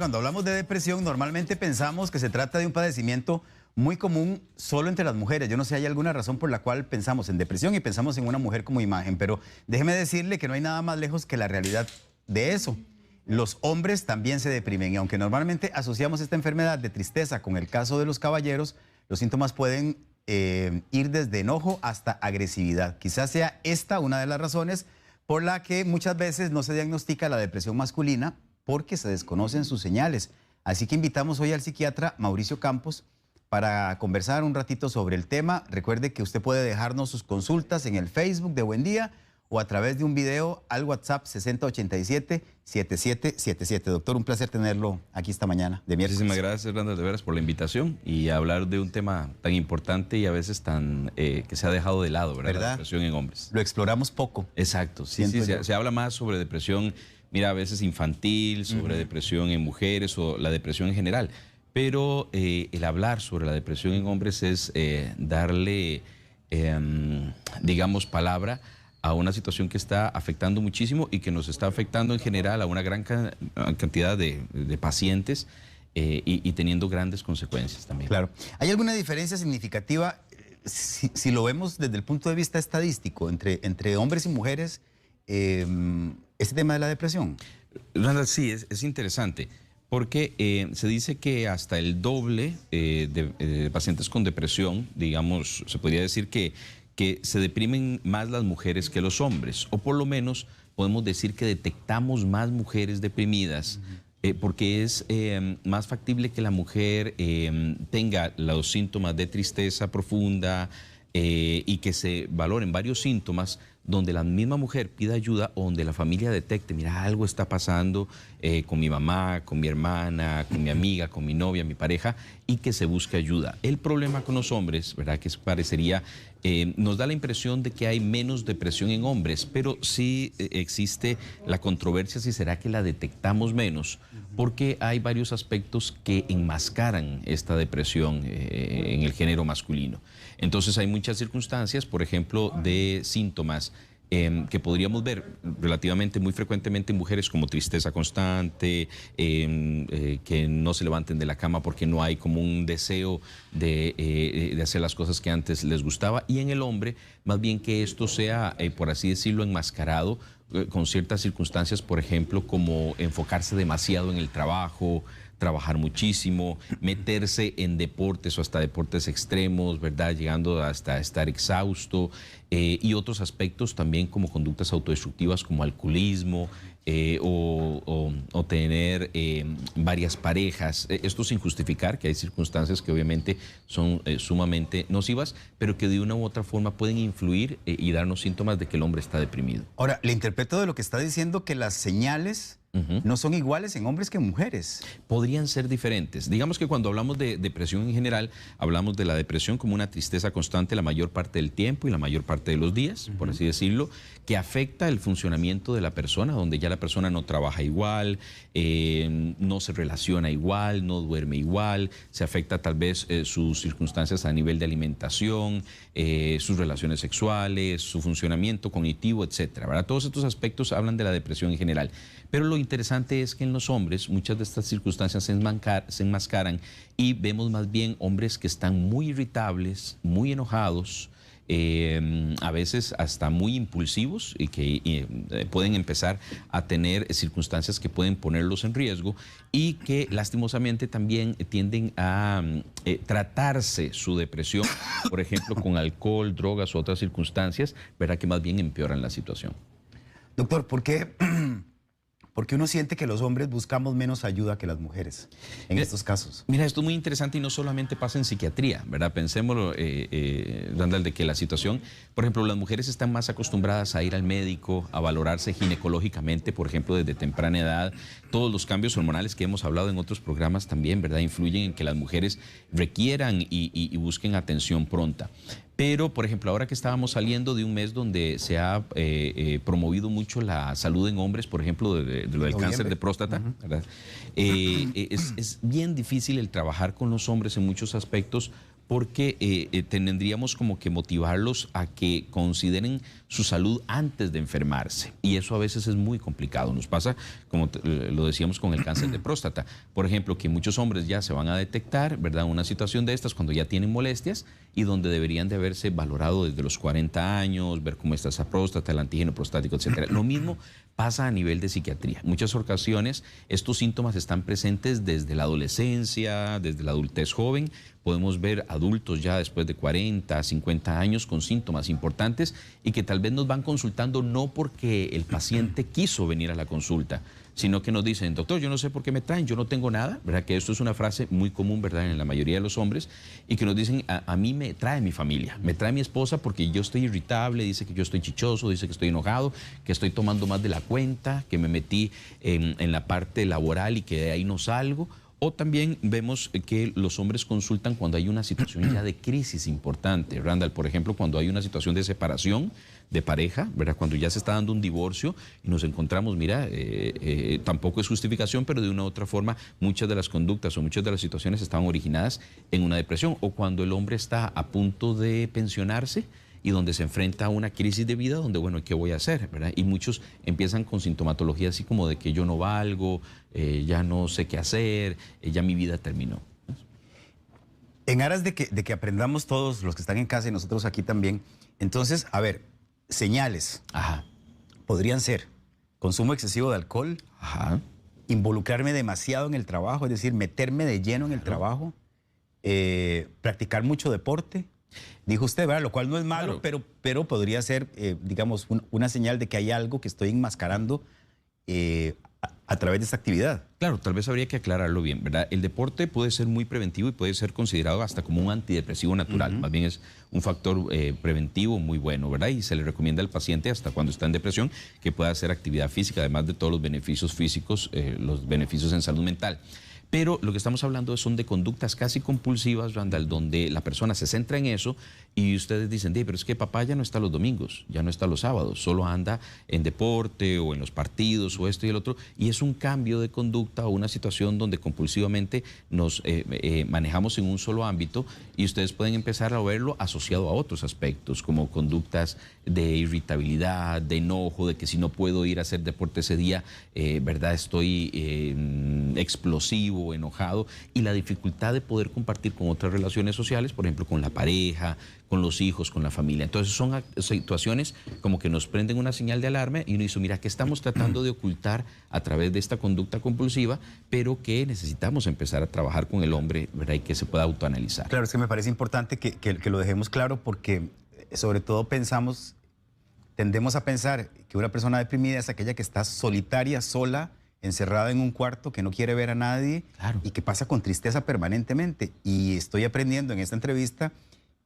Cuando hablamos de depresión, normalmente pensamos que se trata de un padecimiento muy común solo entre las mujeres. Yo no sé, hay alguna razón por la cual pensamos en depresión y pensamos en una mujer como imagen, pero déjeme decirle que no hay nada más lejos que la realidad de eso. Los hombres también se deprimen y aunque normalmente asociamos esta enfermedad de tristeza con el caso de los caballeros, los síntomas pueden ir desde enojo hasta agresividad. Quizás sea esta una de las razones por la que muchas veces no se diagnostica la depresión masculina, porque se desconocen sus señales. Así que invitamos hoy al psiquiatra Mauricio Campos para conversar un ratito sobre el tema. Recuerde que usted puede dejarnos sus consultas en el Facebook de Buen Día o a través de un video al WhatsApp 6087-7777. Doctor, un placer tenerlo aquí esta mañana de miércoles. Muchísimas gracias, Randall, de veras, por la invitación y hablar de un tema tan importante y a veces tan que se ha dejado de lado, ¿verdad? La depresión en hombres. Lo exploramos poco. Exacto, sí, se habla más sobre depresión, mira, a veces infantil, sobre depresión en mujeres o la depresión en general. Pero el hablar sobre la depresión en hombres es darle, digamos, palabra a una situación que está afectando muchísimo y que nos está afectando en general a una gran cantidad de pacientes y teniendo grandes consecuencias también. Claro. ¿Hay alguna diferencia significativa, si lo vemos desde el punto de vista estadístico, entre hombres y mujeres, este tema de la depresión? Sí, es interesante. Porque se dice que hasta el doble de pacientes con depresión, digamos, se podría decir que se deprimen más las mujeres que los hombres, o por lo menos podemos decir que detectamos más mujeres deprimidas, porque es más factible que la mujer tenga los síntomas de tristeza profunda y que se valoren varios síntomas donde la misma mujer pida ayuda o donde la familia detecte, mira, algo está pasando con mi mamá, con mi hermana, con mi amiga, con mi novia, mi pareja, y que se busque ayuda. El problema con los hombres, ¿verdad? Que parecería, nos da la impresión de que hay menos depresión en hombres, pero sí existe la controversia si será que la detectamos menos, porque hay varios aspectos que enmascaran esta depresión en el género masculino. Entonces hay muchas circunstancias, por ejemplo, de síntomas que podríamos ver relativamente muy frecuentemente en mujeres como tristeza constante, que no se levanten de la cama porque no hay como un deseo de hacer las cosas que antes les gustaba, y en el hombre más bien que esto sea, por así decirlo, enmascarado con ciertas circunstancias, por ejemplo, como enfocarse demasiado en el trabajo, trabajar muchísimo, meterse en deportes o hasta deportes extremos, ¿verdad? Llegando hasta estar exhausto, y otros aspectos también como conductas autodestructivas como alcoholismo o tener varias parejas. Esto sin justificar que hay circunstancias que obviamente son sumamente nocivas, pero que de una u otra forma pueden influir y darnos síntomas de que el hombre está deprimido. Ahora, le interpreto de lo que está diciendo que las señales no son iguales en hombres que en mujeres. Podrían ser diferentes. Digamos que cuando hablamos de depresión en general, hablamos de la depresión como una tristeza constante la mayor parte del tiempo y la mayor parte de los días, por así decirlo, que afecta el funcionamiento de la persona, donde ya la persona no trabaja igual, no se relaciona igual, no duerme igual, se afecta tal vez sus circunstancias a nivel de alimentación, sus relaciones sexuales, su funcionamiento cognitivo, etcétera, ¿verdad? Todos estos aspectos hablan de la depresión en general. Pero lo interesante es que en los hombres muchas de estas circunstancias se enmascaran y vemos más bien hombres que están muy irritables, muy enojados, a veces hasta muy impulsivos y que pueden empezar a tener circunstancias que pueden ponerlos en riesgo y que lastimosamente también tienden a tratarse su depresión, por ejemplo, con alcohol, drogas u otras circunstancias, ¿verdad? Que más bien empeoran la situación. Doctor, ¿por qué uno siente que los hombres buscamos menos ayuda que las mujeres en estos casos? Mira, esto es muy interesante y no solamente pasa en psiquiatría, ¿verdad? Pensémoslo, Randall, de que la situación, por ejemplo, las mujeres están más acostumbradas a ir al médico, a valorarse ginecológicamente, por ejemplo, desde temprana edad. Todos los cambios hormonales que hemos hablado en otros programas también, ¿verdad? Influyen en que las mujeres requieran y busquen atención pronta. Pero, por ejemplo, ahora que estábamos saliendo de un mes donde se ha promovido mucho la salud en hombres, por ejemplo, de lo del cáncer de próstata, ¿verdad? Es bien difícil el trabajar con los hombres en muchos aspectos porque tendríamos como que motivarlos a que consideren su salud antes de enfermarse. Y eso a veces es muy complicado. Nos pasa, como lo decíamos, con el cáncer de próstata. Por ejemplo, que muchos hombres ya se van a detectar, ¿verdad?, una situación de estas cuando ya tienen molestias y donde deberían de haberse valorado desde los 40 años, ver cómo está esa próstata, el antígeno prostático, etcétera. Lo mismo pasa a nivel de psiquiatría. Muchas ocasiones estos síntomas están presentes desde la adolescencia, desde la adultez joven. Podemos ver adultos ya después de 40, 50 años con síntomas importantes y que tal vez nos van consultando no porque el paciente quiso venir a la consulta, sino que nos dicen, doctor, yo no sé por qué me traen, yo no tengo nada, ¿verdad? Que esto es una frase muy común, ¿verdad?, en la mayoría de los hombres, y que nos dicen, a mí me trae mi familia, me trae mi esposa porque yo estoy irritable, dice que yo estoy chichoso, dice que estoy enojado, que estoy tomando más de la cuenta, que me metí en la parte laboral y que de ahí no salgo. O también vemos que los hombres consultan cuando hay una situación ya de crisis importante. Randall, por ejemplo, cuando hay una situación de separación de pareja, ¿verdad?, cuando ya se está dando un divorcio y nos encontramos, mira, tampoco es justificación, pero de una u otra forma muchas de las conductas o muchas de las situaciones estaban originadas en una depresión. O cuando el hombre está a punto de pensionarse y donde se enfrenta a una crisis de vida donde, bueno, ¿qué voy a hacer?, ¿verdad? Y muchos empiezan con sintomatología así como de que yo no valgo, ya no sé qué hacer, ya mi vida terminó. En aras de que aprendamos todos los que están en casa y nosotros aquí también, entonces, a ver, señales. Ajá. Podrían ser consumo excesivo de alcohol, Ajá. involucrarme demasiado en el trabajo, es decir, meterme de lleno en el trabajo, practicar mucho deporte. Dijo usted, ¿verdad? Lo cual no es malo, Claro. pero podría ser, digamos, una señal de que hay algo que estoy enmascarando a través de esta actividad. Claro, tal vez habría que aclararlo bien, ¿verdad? El deporte puede ser muy preventivo y puede ser considerado hasta como un antidepresivo natural. Más bien es un factor preventivo muy bueno, ¿verdad? Y se le recomienda al paciente hasta cuando está en depresión que pueda hacer actividad física, además de todos los beneficios físicos, los beneficios en salud mental. Pero lo que estamos hablando son de conductas casi compulsivas, Randall, donde la persona se centra en eso y ustedes dicen, pero es que papá ya no está los domingos, ya no está los sábados, solo anda en deporte o en los partidos o esto y el otro. Y es un cambio de conducta o una situación donde compulsivamente nos manejamos en un solo ámbito y ustedes pueden empezar a verlo asociado a otros aspectos, como conductas de irritabilidad, de enojo, de que si no puedo ir a hacer deporte ese día, ¿verdad? Estoy explosivo, enojado, y la dificultad de poder compartir con otras relaciones sociales, por ejemplo, con la pareja, con los hijos, con la familia. Entonces son situaciones como que nos prenden una señal de alarma y uno dice, mira, ¿qué estamos tratando de ocultar a través de esta conducta compulsiva? Pero que necesitamos empezar a trabajar con el hombre, ¿verdad? Y que se pueda autoanalizar. Claro, es que me parece importante que lo dejemos claro porque sobre todo tendemos a pensar que una persona deprimida es aquella que está solitaria, sola, encerrada en un cuarto, que no quiere ver a nadie. Claro. Y que pasa con tristeza permanentemente. Y estoy aprendiendo en esta entrevista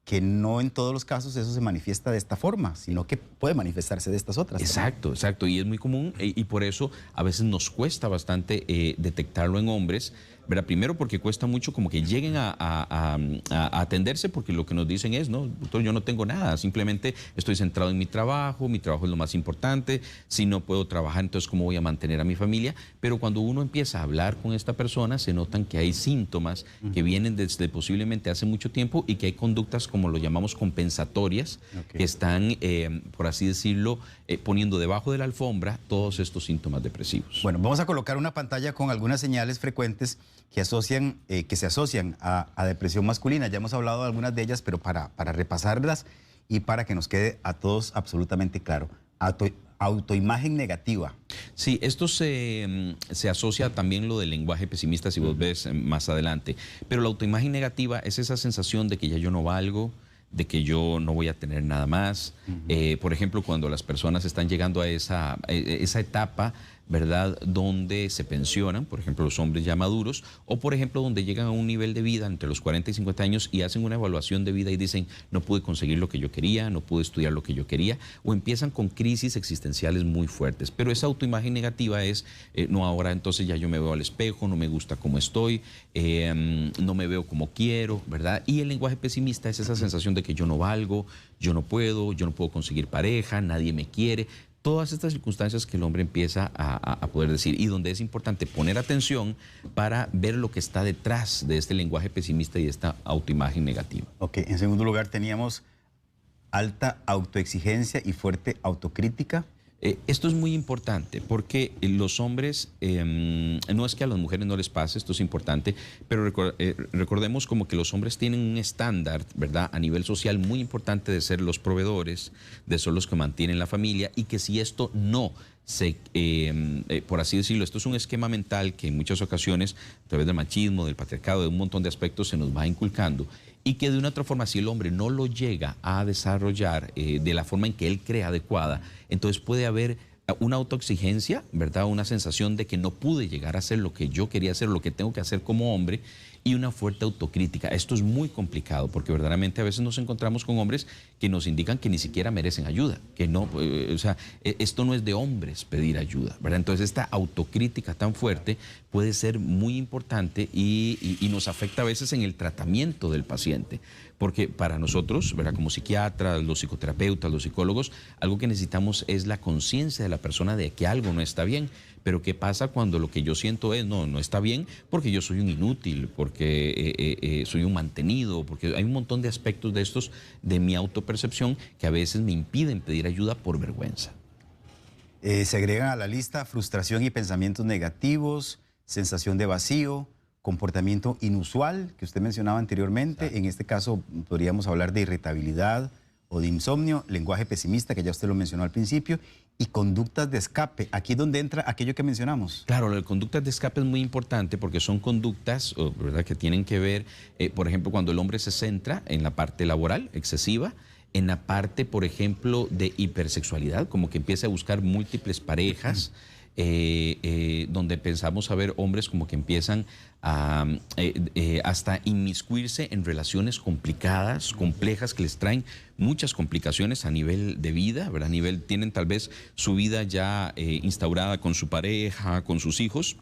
que no en todos los casos eso se manifiesta de esta forma, sino que puede manifestarse de estas otras. Exacto, exacto. Y es muy común y por eso a veces nos cuesta bastante detectarlo en hombres, ¿verdad? Primero porque cuesta mucho como que lleguen a atenderse, porque lo que nos dicen es, no, doctor, yo no tengo nada, simplemente estoy centrado en mi trabajo es lo más importante, si no puedo trabajar, entonces ¿cómo voy a mantener a mi familia? Pero cuando uno empieza a hablar con esta persona, se notan que hay síntomas que vienen desde posiblemente hace mucho tiempo y que hay conductas, como lo llamamos, compensatorias, que están, por así decirlo, poniendo debajo de la alfombra todos estos síntomas depresivos. Bueno, vamos a colocar una pantalla con algunas señales frecuentes que se asocian a depresión masculina. Ya hemos hablado de algunas de ellas, pero para repasarlas y para que nos quede a todos absolutamente claro. Autoimagen negativa. Sí, esto se asocia también lo del lenguaje pesimista, si vos ves más adelante. Pero la autoimagen negativa es esa sensación de que ya yo no valgo, de que yo no voy a tener nada más. Por ejemplo, cuando las personas están llegando a esa etapa, ¿verdad?, donde se pensionan, por ejemplo, los hombres ya maduros, o por ejemplo, donde llegan a un nivel de vida entre los 40 y 50 años y hacen una evaluación de vida y dicen, no pude conseguir lo que yo quería, no pude estudiar lo que yo quería, o empiezan con crisis existenciales muy fuertes. Pero esa autoimagen negativa es, no, ahora entonces ya yo me veo al espejo, no me gusta cómo estoy, no me veo como quiero, ¿verdad? Y el lenguaje pesimista es esa sensación de que yo no valgo, yo no puedo conseguir pareja, nadie me quiere. Todas estas circunstancias que el hombre empieza a poder decir y donde es importante poner atención para ver lo que está detrás de este lenguaje pesimista y esta autoimagen negativa. Ok, en segundo lugar teníamos alta autoexigencia y fuerte autocrítica. Esto es muy importante porque los hombres, no es que a las mujeres no les pase, esto es importante, pero recordemos como que los hombres tienen un estándar, ¿verdad?, a nivel social muy importante de ser los proveedores, de ser los que mantienen la familia y que si esto no se, por así decirlo, esto es un esquema mental que en muchas ocasiones, a través del machismo, del patriarcado, de un montón de aspectos se nos va inculcando y que de una otra forma, si el hombre no lo llega a desarrollar de la forma en que él cree adecuada, entonces puede haber una autoexigencia, ¿verdad? Una sensación de que no pude llegar a hacer lo que yo quería hacer, lo que tengo que hacer como hombre, y una fuerte autocrítica. Esto es muy complicado porque verdaderamente a veces nos encontramos con hombres que nos indican que ni siquiera merecen ayuda, que no, o sea, esto no es de hombres pedir ayuda, ¿verdad? Entonces esta autocrítica tan fuerte puede ser muy importante y nos afecta a veces en el tratamiento del paciente. Porque para nosotros, ¿verdad?, como psiquiatras, los psicoterapeutas, los psicólogos, algo que necesitamos es la conciencia de la persona de que algo no está bien. Pero ¿qué pasa cuando lo que yo siento es, no está bien porque yo soy un inútil, porque soy un mantenido, porque hay un montón de aspectos de estos de mi autopercepción que a veces me impiden pedir ayuda por vergüenza? Se agregan a la lista frustración y pensamientos negativos, sensación de vacío, comportamiento inusual, que usted mencionaba anteriormente. Exacto. En este caso podríamos hablar de irritabilidad o de insomnio, lenguaje pesimista, que ya usted lo mencionó al principio, y conductas de escape. Aquí es donde entra aquello que mencionamos. Claro, las conductas de escape es muy importante porque son conductas, ¿verdad?, que tienen que ver, por ejemplo, cuando el hombre se centra en la parte laboral excesiva, en la parte, por ejemplo, de hipersexualidad, como que empieza a buscar múltiples parejas, donde pensamos a ver hombres como que empiezan a hasta inmiscuirse en relaciones complicadas, complejas, que les traen muchas complicaciones a nivel de vida, ¿verdad? A nivel, tienen tal vez su vida ya instaurada con su pareja, con sus hijos.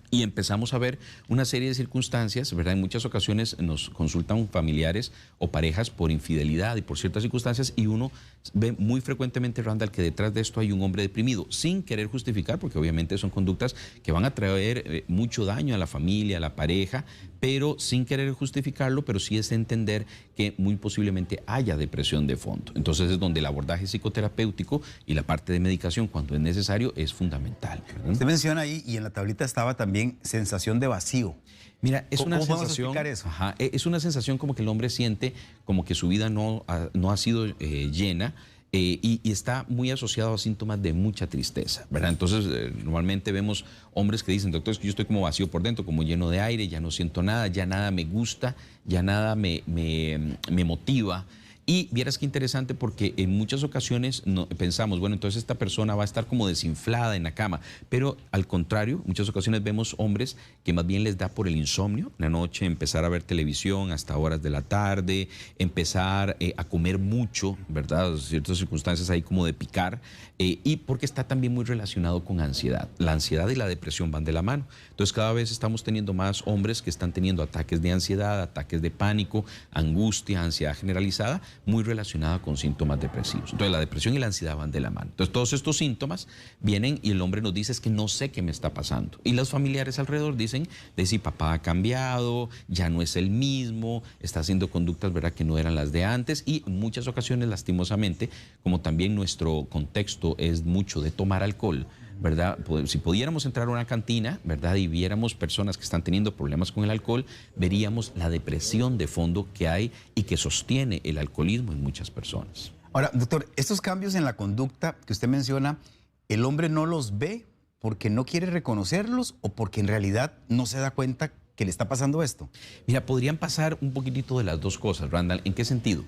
Y empezamos a ver una serie de circunstancias, ¿verdad? En muchas ocasiones nos consultan familiares o parejas por infidelidad y por ciertas circunstancias y uno ve muy frecuentemente, Randall, que detrás de esto hay un hombre deprimido, sin querer justificar, porque obviamente son conductas que van a traer mucho daño a la familia, a la pareja, pero sin querer justificarlo, pero sí es entender que muy posiblemente haya depresión de fondo. Entonces es donde el abordaje psicoterapéutico y la parte de medicación, cuando es necesario, es fundamental, ¿verdad? Usted menciona ahí, y en la tablita estaba también sensación de vacío. Mira, es una ¿Cómo sensación, podemos explicar eso? ajá, es una sensación como que el hombre siente como que su vida no ha sido llena. Y está muy asociado a síntomas de mucha tristeza, ¿verdad? Entonces, normalmente vemos hombres que dicen, doctor, es que yo estoy como vacío por dentro, como lleno de aire, ya no siento nada, ya nada me gusta, ya nada me motiva. Y vieras qué interesante porque en muchas ocasiones pensamos, bueno, entonces esta persona va a estar como desinflada en la cama, pero al contrario, muchas ocasiones vemos hombres que más bien les da por el insomnio, la noche empezar a ver televisión hasta horas de la tarde, empezar a comer mucho, ¿verdad? Ciertas circunstancias ahí como de picar, y porque está también muy relacionado con ansiedad. La ansiedad y la depresión van de la mano. Entonces cada vez estamos teniendo más hombres que están teniendo ataques de ansiedad, ataques de pánico, angustia, ansiedad generalizada, muy relacionada con síntomas depresivos. Entonces la depresión y la ansiedad van de la mano. Entonces todos estos síntomas vienen y el hombre nos dice es que no sé qué me está pasando. Y los familiares alrededor dicen de si papá ha cambiado, ya no es el mismo, está haciendo conductas, ¿verdad?, que no eran las de antes y en muchas ocasiones lastimosamente, como también nuestro contexto es mucho de tomar alcohol, ¿verdad? Si pudiéramos entrar a una cantina, ¿verdad?, y viéramos personas que están teniendo problemas con el alcohol, veríamos la depresión de fondo que hay y que sostiene el alcoholismo en muchas personas. Ahora, doctor, estos cambios en la conducta que usted menciona, ¿el hombre no los ve porque no quiere reconocerlos o porque en realidad no se da cuenta que le está pasando esto? Mira, podrían pasar un poquitito de las dos cosas, Randall. ¿En qué sentido?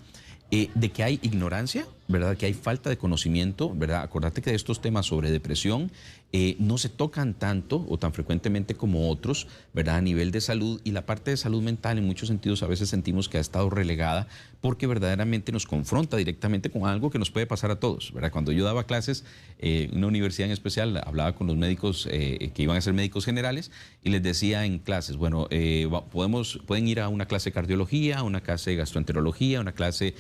De que hay ignorancia, ¿verdad?, que hay falta de conocimiento, ¿verdad? Acordate que de estos temas sobre depresión no se tocan tanto o tan frecuentemente como otros, ¿verdad?, a nivel de salud, y la parte de salud mental en muchos sentidos a veces sentimos que ha estado relegada porque verdaderamente nos confronta directamente con algo que nos puede pasar a todos, ¿verdad? Cuando yo daba clases en una universidad en especial, hablaba con los médicos que iban a ser médicos generales y les decía en clases, bueno, pueden ir a una clase de cardiología, a una clase de gastroenterología, a una clase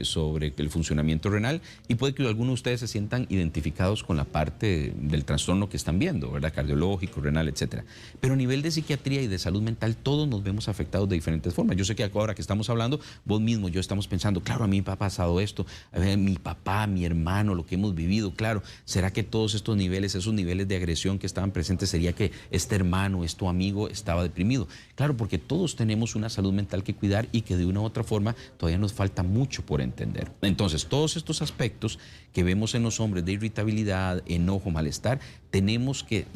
sobre el el funcionamiento renal y puede que algunos de ustedes se sientan identificados con la parte del trastorno que están viendo, ¿verdad? Cardiológico, renal, etcétera. Pero a nivel de psiquiatría y de salud mental, todos nos vemos afectados de diferentes formas. Yo sé que ahora que estamos hablando, vos mismo, yo estamos pensando, claro, a mí me ha pasado esto, a ver, mi papá, mi hermano, lo que hemos vivido, claro, ¿será que todos estos niveles, esos niveles de agresión que estaban presentes, sería que este hermano, este amigo estaba deprimido? Claro, porque todos tenemos una salud mental que cuidar y que de una u otra forma todavía nos falta mucho por entender. Entonces, todos estos aspectos que vemos en los hombres de irritabilidad, enojo, malestar, tenemos que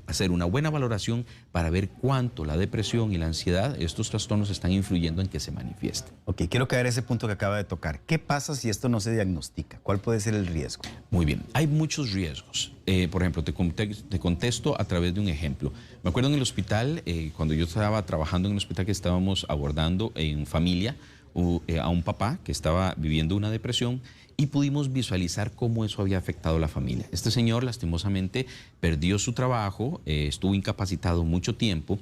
hacer una buena valoración para ver cuánto la depresión y la ansiedad, estos trastornos, están influyendo en que se manifiesten. Ok, quiero caer a ese punto que acaba de tocar. ¿Qué pasa si esto no se diagnostica? ¿Cuál puede ser el riesgo? Muy bien, hay muchos riesgos. Por ejemplo, te contesto a través de un ejemplo. Me acuerdo en el hospital, cuando yo estaba trabajando en un hospital que estábamos abordando en familia, a un papá que estaba viviendo una depresión y pudimos visualizar cómo eso había afectado a la familia. Este señor lastimosamente perdió su trabajo, estuvo incapacitado mucho tiempo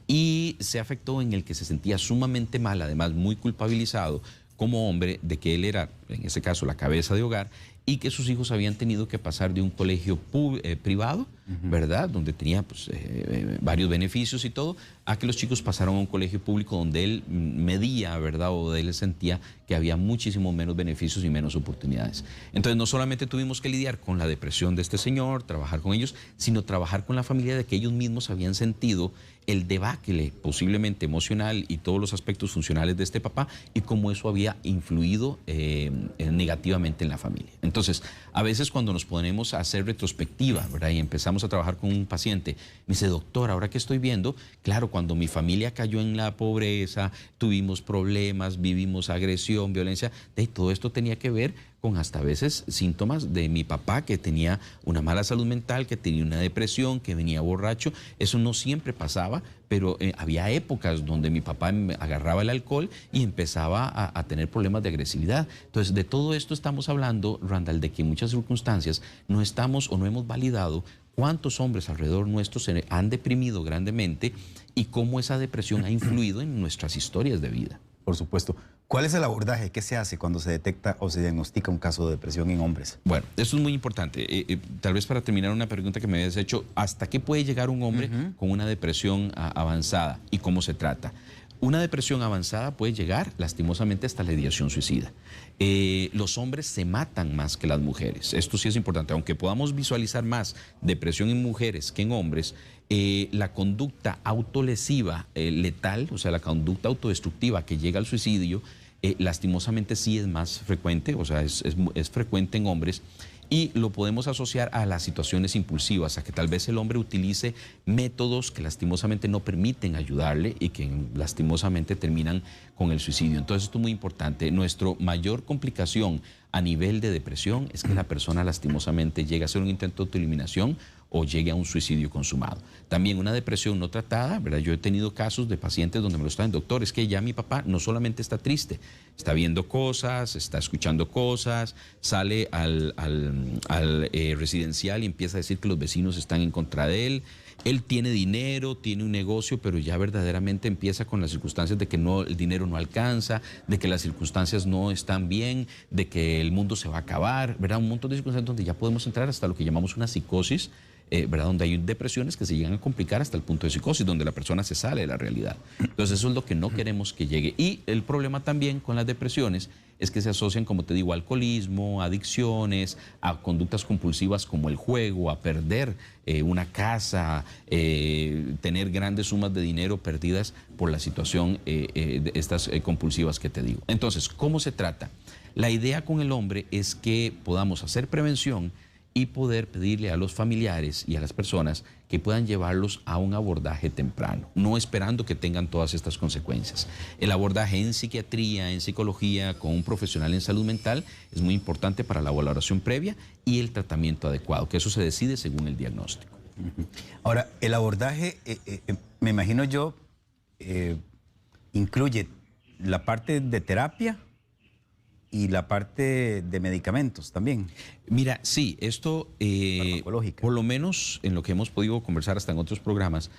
y se afectó en el que se sentía sumamente mal, además muy culpabilizado como hombre de que él era, en ese caso, la cabeza de hogar y que sus hijos habían tenido que pasar de un colegio privado, ¿verdad?, donde tenía pues, varios beneficios y todo, a que los chicos pasaron a un colegio público donde él medía, ¿verdad?, o donde él sentía que había muchísimo menos beneficios y menos oportunidades. Entonces, no solamente tuvimos que lidiar con la depresión de este señor, trabajar con ellos, sino trabajar con la familia de que ellos mismos habían sentido el debacle posiblemente emocional y todos los aspectos funcionales de este papá y cómo eso había influido negativamente en la familia. Entonces, a veces cuando nos ponemos a hacer retrospectiva, ¿verdad?, y empezamos a trabajar con un paciente, me dice, doctor, ahora que estoy viendo, claro, cuando mi familia cayó en la pobreza, tuvimos problemas, vivimos agresión, violencia, todo esto tenía que ver con hasta a veces síntomas de mi papá que tenía una mala salud mental, que tenía una depresión, que venía borracho. Eso no siempre pasaba, pero había épocas donde mi papá agarraba el alcohol y empezaba a tener problemas de agresividad. Entonces, de todo esto estamos hablando, Randall, de que en muchas circunstancias no estamos o no hemos validado cuántos hombres alrededor nuestro se han deprimido grandemente y cómo esa depresión ha influido en nuestras historias de vida. Por supuesto. ¿Cuál es el abordaje? ¿Qué se hace cuando se detecta o se diagnostica un caso de depresión en hombres? Bueno, eso es muy importante. Tal vez para terminar una pregunta que me habías hecho, ¿hasta qué puede llegar un hombre con una depresión avanzada y cómo se trata? Una depresión avanzada puede llegar lastimosamente hasta la ideación suicida. Los hombres se matan más que las mujeres. Esto sí es importante. Aunque podamos visualizar más depresión en mujeres que en hombres, la conducta autolesiva letal, o sea, la conducta autodestructiva que llega al suicidio, lastimosamente sí es más frecuente, o sea, es frecuente en hombres. Y lo podemos asociar a las situaciones impulsivas, a que tal vez el hombre utilice métodos que lastimosamente no permiten ayudarle y que lastimosamente terminan con el suicidio. Entonces esto es muy importante. Nuestra mayor complicación a nivel de depresión es que la persona lastimosamente llegue a hacer un intento de autoeliminación o llegue a un suicidio consumado. También una depresión no tratada, ¿verdad? Yo he tenido casos de pacientes donde me lo traen, doctor, es que ya mi papá no solamente está triste, está viendo cosas, está escuchando cosas, sale al residencial y empieza a decir que los vecinos están en contra de él. Él tiene dinero, tiene un negocio, pero ya verdaderamente empieza con las circunstancias de que el dinero no alcanza, de que las circunstancias no están bien, de que el mundo se va a acabar, ¿verdad? Un montón de circunstancias donde ya podemos entrar hasta lo que llamamos una psicosis, ¿verdad? Donde hay depresiones que se llegan a complicar hasta el punto de psicosis, donde la persona se sale de la realidad. Entonces eso es lo que no queremos que llegue. Y el problema también con las depresiones es que se asocian, como te digo, a alcoholismo, a adicciones, a conductas compulsivas como el juego, a perder una casa, tener grandes sumas de dinero perdidas por la situación de estas compulsivas que te digo. Entonces, ¿cómo se trata? La idea con el hombre es que podamos hacer prevención y poder pedirle a los familiares y a las personas que puedan llevarlos a un abordaje temprano, no esperando que tengan todas estas consecuencias. El abordaje en psiquiatría, en psicología, con un profesional en salud mental es muy importante para la valoración previa y el tratamiento adecuado, que eso se decide según el diagnóstico. Ahora, el abordaje, me imagino yo, incluye la parte de terapia y la parte de medicamentos también. Mira, sí, esto, por lo menos en lo que hemos podido conversar hasta en otros programas,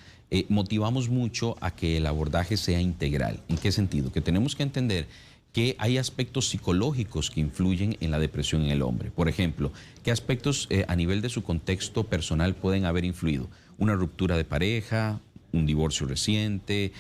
motivamos mucho a que el abordaje sea integral. ¿En qué sentido? Que tenemos que entender que hay aspectos psicológicos que influyen en la depresión en el hombre. Por ejemplo, ¿qué aspectos a nivel de su contexto personal pueden haber influido? Una ruptura de pareja, un divorcio reciente,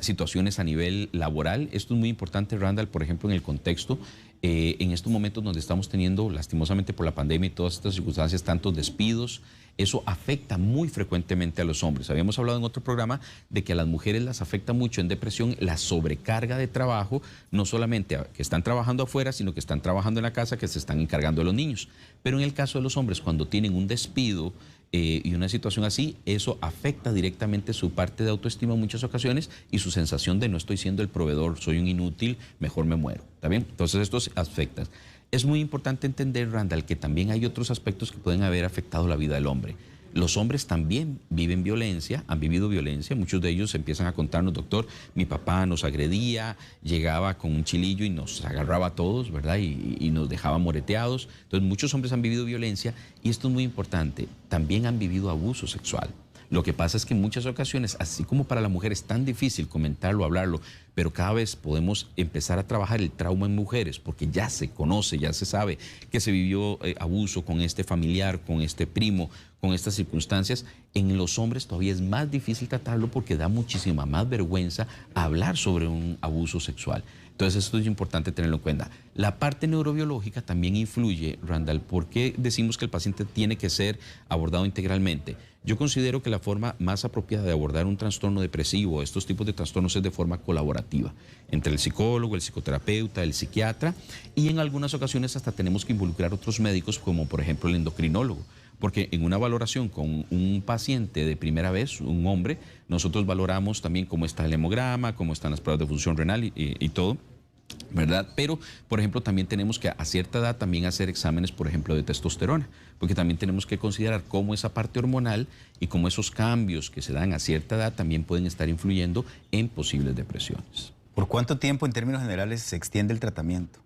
situaciones a nivel laboral. Esto es muy importante, Randall, por ejemplo, en el contexto, en estos momentos donde estamos teniendo, lastimosamente por la pandemia y todas estas circunstancias, tantos despidos. Eso afecta muy frecuentemente a los hombres. Habíamos hablado en otro programa de que a las mujeres las afecta mucho en depresión la sobrecarga de trabajo, no solamente que están trabajando afuera, sino que están trabajando en la casa, que se están encargando de los niños. Pero en el caso de los hombres, cuando tienen un despido y una situación así, eso afecta directamente su parte de autoestima en muchas ocasiones y su sensación de no estoy siendo el proveedor, soy un inútil, mejor me muero. ¿Está bien? Entonces esto afecta. Es muy importante entender, Randall, que también hay otros aspectos que pueden haber afectado la vida del hombre. Los hombres también viven violencia, han vivido violencia. Muchos de ellos empiezan a contarnos, doctor, mi papá nos agredía, llegaba con un chilillo y nos agarraba a todos, ¿verdad? Y nos dejaba moreteados. Entonces, muchos hombres han vivido violencia y esto es muy importante. También han vivido abuso sexual. Lo que pasa es que en muchas ocasiones, así como para la mujer es tan difícil comentarlo, hablarlo, pero cada vez podemos empezar a trabajar el trauma en mujeres, porque ya se conoce, ya se sabe que se vivió abuso con este familiar, con este primo, con estas circunstancias. En los hombres todavía es más difícil tratarlo porque da muchísima más vergüenza hablar sobre un abuso sexual. Entonces esto es importante tenerlo en cuenta. La parte neurobiológica también influye, Randall. ¿Por qué decimos que el paciente tiene que ser abordado integralmente? Yo considero que la forma más apropiada de abordar un trastorno depresivo, estos tipos de trastornos, es de forma colaborativa, entre el psicólogo, el psicoterapeuta, el psiquiatra, y en algunas ocasiones hasta tenemos que involucrar otros médicos, como por ejemplo el endocrinólogo. Porque en una valoración con un paciente de primera vez, un hombre, nosotros valoramos también cómo está el hemograma, cómo están las pruebas de función renal y todo, ¿verdad? Pero, por ejemplo, también tenemos que a cierta edad también hacer exámenes, por ejemplo, de testosterona, porque también tenemos que considerar cómo esa parte hormonal y cómo esos cambios que se dan a cierta edad también pueden estar influyendo en posibles depresiones. ¿Por cuánto tiempo, en términos generales, se extiende el tratamiento?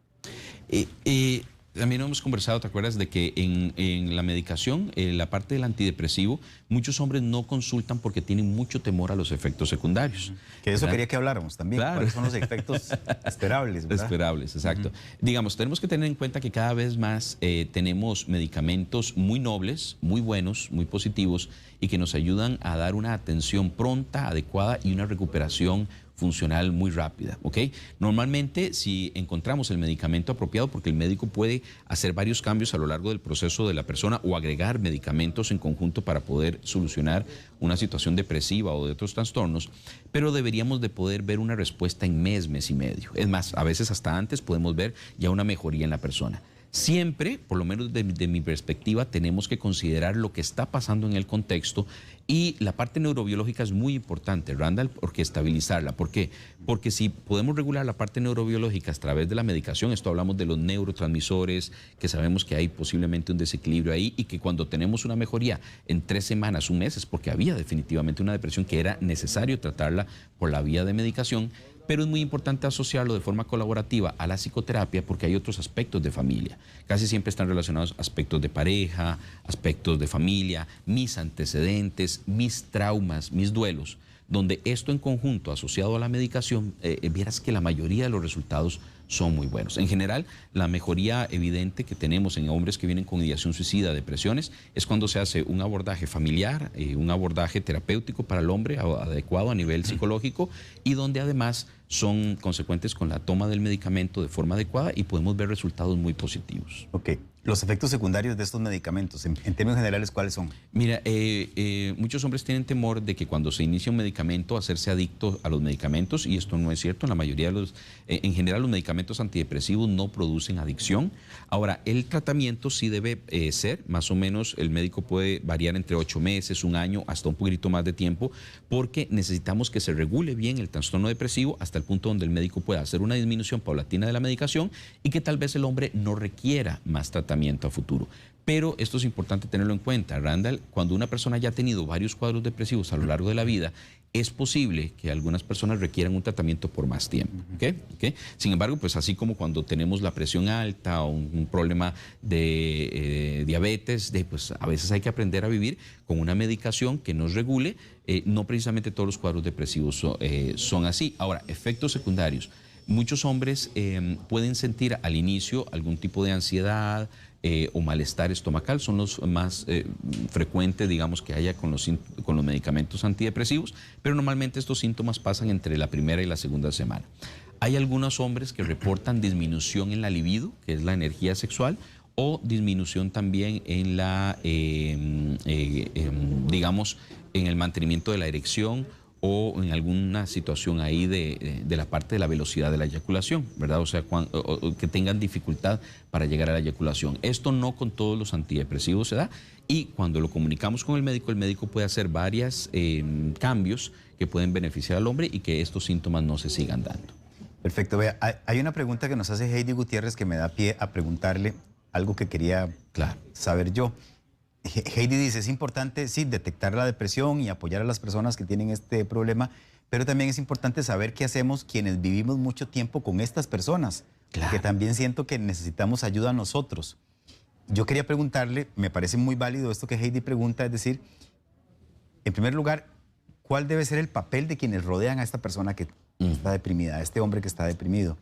También hemos conversado, ¿te acuerdas? De que en la medicación, la parte del antidepresivo, muchos hombres no consultan porque tienen mucho temor a los efectos secundarios. Que de eso quería que habláramos también. Claro. ¿Cuáles son los efectos esperables, verdad? Esperables, exacto. Digamos, tenemos que tener en cuenta que cada vez más tenemos medicamentos muy nobles, muy buenos, muy positivos y que nos ayudan a dar una atención pronta, adecuada y una recuperación funcional muy rápida, ¿ok? Normalmente, si encontramos el medicamento apropiado, porque el médico puede hacer varios cambios a lo largo del proceso de la persona o agregar medicamentos en conjunto para poder solucionar una situación depresiva o de otros trastornos, pero deberíamos de poder ver una respuesta en mes, mes y medio. Es más, a veces hasta antes podemos ver ya una mejoría en la persona. Siempre, por lo menos de mi perspectiva, tenemos que considerar lo que está pasando en el contexto y la parte neurobiológica es muy importante, Randall, porque estabilizarla. ¿Por qué? Porque si podemos regular la parte neurobiológica a través de la medicación, esto hablamos de los neurotransmisores, que sabemos que hay posiblemente un desequilibrio ahí y que cuando tenemos una mejoría en 3 semanas, un mes, es porque había definitivamente una depresión que era necesario tratarla por la vía de medicación. Pero es muy importante asociarlo de forma colaborativa a la psicoterapia porque hay otros aspectos de familia. Casi siempre están relacionados aspectos de pareja, aspectos de familia, mis antecedentes, mis traumas, mis duelos, donde esto en conjunto asociado a la medicación, vieras que la mayoría de los resultados son muy buenos. En general, la mejoría evidente que tenemos en hombres que vienen con ideación suicida, depresiones, es cuando se hace un abordaje familiar, un abordaje terapéutico para el hombre adecuado a nivel psicológico y donde además son consecuentes con la toma del medicamento de forma adecuada y podemos ver resultados muy positivos. Ok. Los efectos secundarios de estos medicamentos, en términos generales, ¿cuáles son? Mira, muchos hombres tienen temor de que cuando se inicia un medicamento, hacerse adicto a los medicamentos, y esto no es cierto. En la mayoría de los, en general, los medicamentos antidepresivos no producen adicción. Ahora, el tratamiento sí debe ser, más o menos, el médico puede variar entre 8 meses, 1 año, hasta un poquito más de tiempo, porque necesitamos que se regule bien el trastorno depresivo hasta el punto donde el médico pueda hacer una disminución paulatina de la medicación y que tal vez el hombre no requiera más tratamiento a futuro. Pero esto es importante tenerlo en cuenta, Randall, cuando una persona ya ha tenido varios cuadros depresivos a lo largo de la vida, es posible que algunas personas requieran un tratamiento por más tiempo. ¿Okay? Sin embargo, pues así como cuando tenemos la presión alta o un problema de diabetes, pues a veces hay que aprender a vivir con una medicación que nos regule. No precisamente todos los cuadros depresivos son así. Ahora, efectos secundarios. muchos hombres pueden sentir al inicio algún tipo de ansiedad o malestar estomacal, son los más frecuentes, digamos, que haya con los medicamentos antidepresivos, pero normalmente estos síntomas pasan entre la primera y la segunda semana. Hay algunos hombres que reportan disminución en la libido, que es la energía sexual, o disminución también en la, digamos, en el mantenimiento de la erección o en alguna situación ahí de la parte de la velocidad de la eyaculación, ¿verdad? O sea, o que tengan dificultad para llegar a la eyaculación. Esto no con todos los antidepresivos se da, y cuando lo comunicamos con el médico puede hacer varios cambios que pueden beneficiar al hombre y que estos síntomas no se sigan dando. Perfecto. Vea, hay una pregunta que nos hace Heidi Gutiérrez que me da pie a preguntarle algo que quería saber yo. Heidi dice, es importante, sí, detectar la depresión y apoyar a las personas que tienen este problema, pero también es importante saber qué hacemos quienes vivimos mucho tiempo con estas personas, que también siento que necesitamos ayuda a nosotros. Yo quería preguntarle, me parece muy válido esto que Heidi pregunta, es decir, en primer lugar, ¿cuál debe ser el papel de quienes rodean a esta persona que está deprimida, a este hombre que está deprimido?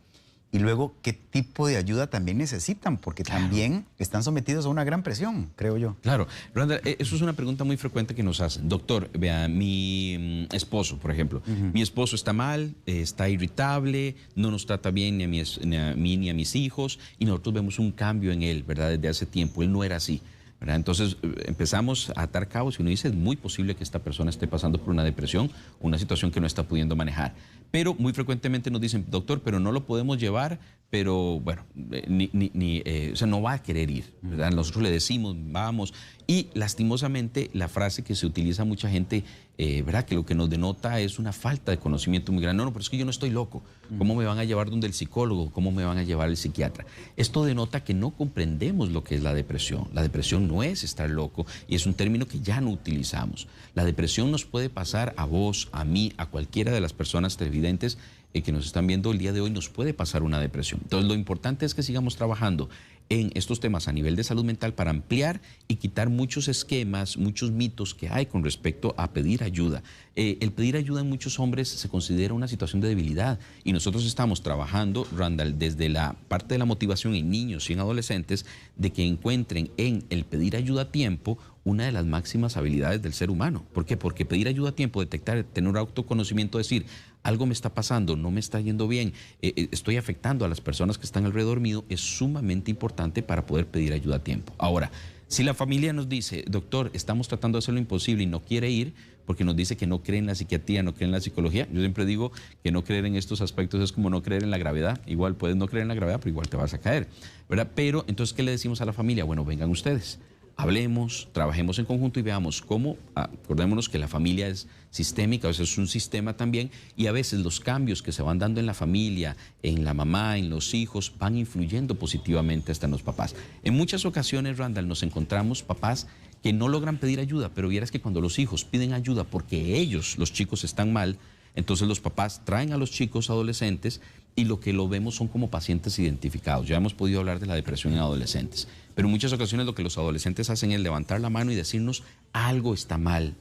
Y luego, ¿qué tipo de ayuda también necesitan? Porque también están sometidos a una gran presión, creo yo. Claro. Randall, eso es una pregunta muy frecuente que nos hacen. Doctor, vea, mi esposo, por ejemplo. Mi esposo está mal, está irritable, no nos trata bien ni a mí ni a mis hijos, y nosotros vemos un cambio en él, ¿verdad? Desde hace tiempo. Él no era así, ¿verdad? Entonces empezamos a atar cabos y uno dice, es muy posible que esta persona esté pasando por una depresión, una situación que no está pudiendo manejar. Pero muy frecuentemente nos dicen, doctor, pero no lo podemos llevar, pero bueno, o sea, no va a querer ir, ¿verdad? Nosotros le decimos, vamos, y lastimosamente la frase que se utiliza mucha gente, ¿verdad? Que lo que nos denota es una falta de conocimiento muy grande. No, pero es que yo no estoy loco. ¿Cómo me van a llevar donde el psicólogo? ¿Cómo me van a llevar el psiquiatra? Esto denota que no comprendemos lo que es la depresión. La depresión no es estar loco y es un término que ya no utilizamos. La depresión nos puede pasar a vos, a mí, a cualquiera de las personas televidentes que nos están viendo el día de hoy, nos puede pasar una depresión. Entonces, lo importante es que sigamos trabajando en estos temas a nivel de salud mental para ampliar y quitar muchos esquemas, muchos mitos que hay con respecto a pedir ayuda. El pedir ayuda en muchos hombres se considera una situación de debilidad, y nosotros estamos trabajando, Randall, desde la parte de la motivación en niños y en adolescentes, de que encuentren en el pedir ayuda a tiempo una de las máximas habilidades del ser humano. ¿Por qué? Porque pedir ayuda a tiempo, detectar, tener un autoconocimiento, decir, algo me está pasando, no me está yendo bien, estoy afectando a las personas que están alrededor mío, es sumamente importante para poder pedir ayuda a tiempo. Ahora, si la familia nos dice, doctor, estamos tratando de hacer lo imposible y no quiere ir, porque nos dice que no cree en la psiquiatría, no cree en la psicología, yo siempre digo que no creer en estos aspectos es como no creer en la gravedad. Igual puedes no creer en la gravedad, pero igual te vas a caer, ¿verdad? Pero entonces, ¿qué le decimos a la familia? Bueno, vengan ustedes. Hablemos, trabajemos en conjunto y veamos cómo, acordémonos que la familia es sistémica, o sea, es un sistema también, y a veces los cambios que se van dando en la familia, en la mamá, en los hijos, van influyendo positivamente hasta en los papás. En muchas ocasiones, Randall, nos encontramos papás que no logran pedir ayuda, pero vieras que cuando los hijos piden ayuda porque ellos, los chicos, están mal, entonces los papás traen a los chicos adolescentes y lo que lo vemos son como pacientes identificados. Ya hemos podido hablar de la depresión en adolescentes, pero en muchas ocasiones lo que los adolescentes hacen es levantar la mano y decirnos algo está mal.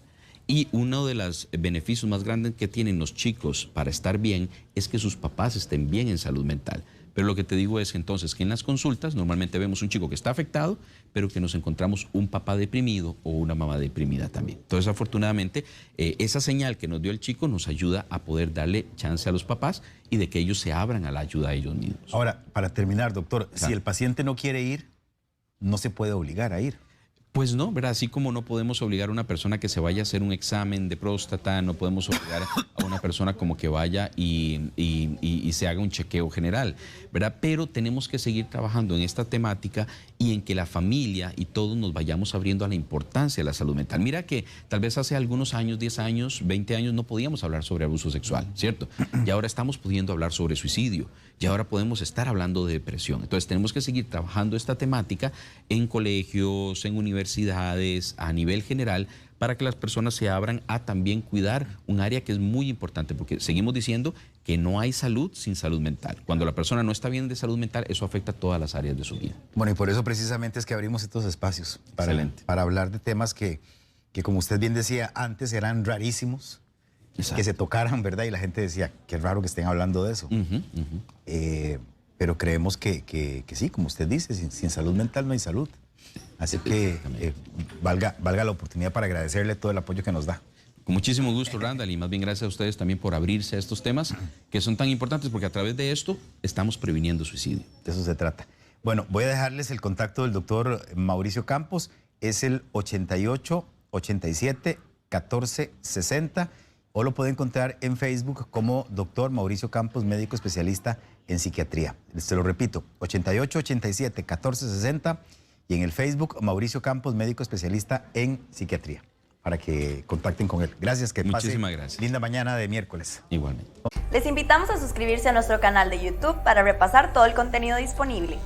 Y uno de los beneficios más grandes que tienen los chicos para estar bien es que sus papás estén bien en salud mental. Pero lo que te digo es entonces que en las consultas normalmente vemos un chico que está afectado, pero que nos encontramos un papá deprimido o una mamá deprimida también. Entonces, afortunadamente, esa señal que nos dio el chico nos ayuda a poder darle chance a los papás y de que ellos se abran a la ayuda a ellos mismos. Ahora, para terminar, doctor, si el paciente no quiere ir, no se puede obligar a ir. Pues no, ¿verdad? Así como no podemos obligar a una persona que se vaya a hacer un examen de próstata, no podemos obligar a una persona como que vaya y se haga un chequeo general, ¿verdad? Pero tenemos que seguir trabajando en esta temática y en que la familia y todos nos vayamos abriendo a la importancia de la salud mental. Mira que tal vez hace algunos años, 10 años, 20 años, no podíamos hablar sobre abuso sexual, ¿cierto? Y ahora estamos pudiendo hablar sobre suicidio. Y ahora podemos estar hablando de depresión. Entonces tenemos que seguir trabajando esta temática en colegios, en universidades, a nivel general, para que las personas se abran a también cuidar un área que es muy importante, porque seguimos diciendo que no hay salud sin salud mental. Cuando la persona no está bien de salud mental, eso afecta a todas las áreas de su vida. Bueno, y por eso precisamente es que abrimos estos espacios para hablar de temas que como usted bien decía, antes eran rarísimos, que se tocaran, ¿verdad? Y la gente decía, qué raro que estén hablando de eso. Pero creemos que sí, como usted dice, sin salud mental no hay salud. Así que valga la oportunidad para agradecerle todo el apoyo que nos da. Con muchísimo gusto, Randall, y más bien gracias a ustedes también por abrirse a estos temas que son tan importantes, porque a través de esto estamos previniendo suicidio. De eso se trata. Bueno, voy a dejarles el contacto del doctor Mauricio Campos. Es el 88 87 14 60, o lo pueden encontrar en Facebook como doctor Mauricio Campos, médico especialista en psiquiatría. Se lo repito, 88 87 14 60, y en el Facebook Mauricio Campos, médico especialista en psiquiatría, para que contacten con él. Gracias, que Muchísimas gracias. Linda mañana de miércoles. Igualmente. Les invitamos a suscribirse a nuestro canal de YouTube para repasar todo el contenido disponible.